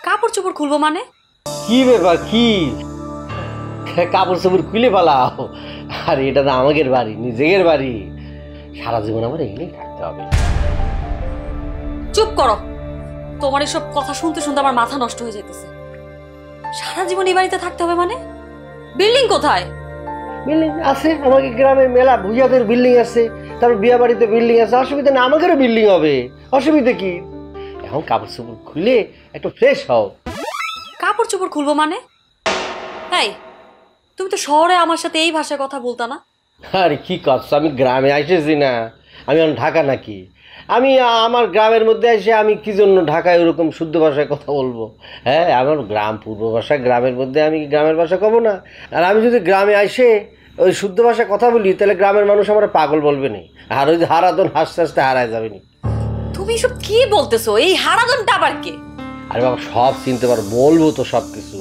কাপড় চোপড় খুলবো মানে? কি ব্যাপার কি কাপড় চোপড় খুলে পালাও? আর এটা তো আমাদের বাড়ি, নিজের বাড়ি, সারা জীবন আমার এখানেই থাকতে হবে। চুপ করো, তোমার এসব কথা শুনতে শুনতে আমার মাথা নষ্ট হয়ে যেতেছে। সারা জীবন এই বাড়িতে থাকতে হবে মানে? বিল্ডিং কোথায়? বিল্ডিং আছে আমাকে গ্রামে, মেলা ভুইয়াদের বিল্ডিং আছে, তারপর বিয়া বাড়িতে বিল্ডিং আছে, অসুবিধা নেই, আমাদেরও বিল্ডিং হবে, অসুবিধা কি? এখন কাপড় চোপড় খুলে একটু ফ্রেশ হও। কাপড় চোপড় খুলবো মানে? এই, তুমি তো শহরে আমার সাথে এই ভাষায় কথা বলতা না? আরে কি করছো, আমি গ্রামে আসেছি না, আমি এখন ঢাকা নাকি? আমি আমার গ্রামের মধ্যে এসে আমি কি জন্য ঢাকায় ওরকম শুদ্ধ ভাষায় কথা বলবো? হ্যাঁ, আমার গ্রাম পূর্ব ভাষা, গ্রামের মধ্যে আমি গ্রামের ভাষা কব না? আর আমি যদি গ্রামে এসে ওই শুদ্ধ ভাষায় কথা বলি তাহলে গ্রামের মানুষ আমার পাগল বলবে না, আর ওই যে হারাদন হাসতে হাসতে হারায় যাবে না। তুমি এসব কি বলতেছো? এই হারাদনটা আবার কে? আরে বাবা, সব চিনতে পারো, বলবো তো সব কিছু।